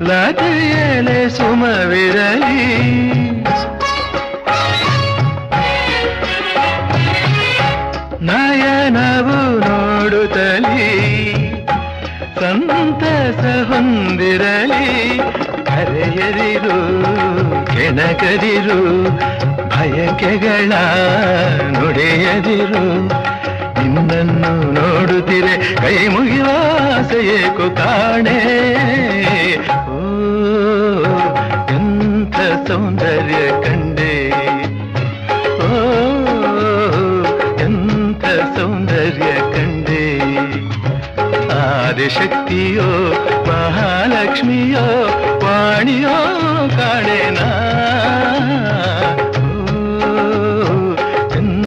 ಲತೆಯಲೆ ಸುಮವಿರಲಿ ನಯನವು ನೋಡುತ್ತಲಿ ಸಂತಸ ಹೊಂದಿರಲಿ ಕರೆಯದಿರು ಕೆಣಕದಿರು ಬಯಕೆಗಳ ನುಡಿಯದಿರು ನಿನ್ನನ್ನು ನೋಡುತ್ತಿರೆ ಕೈ ಮುಗಿಯುವ ಆಸೆಯೇಕೋ ಕಾಣೆ ಓ ಎಂಥ ಸೌಂದರ್ಯ ಕಂಡೆ ಓ ಎಂಥ ಸೌಂದರ್ಯ ಕಂಡೆ ಆದಿಶಕ್ತಿಯೋ ಮಹಾಲಕ್ಷ್ಮಿಯೋ ವಾಣಿಯೋ ಕಾಣೆ ನಾ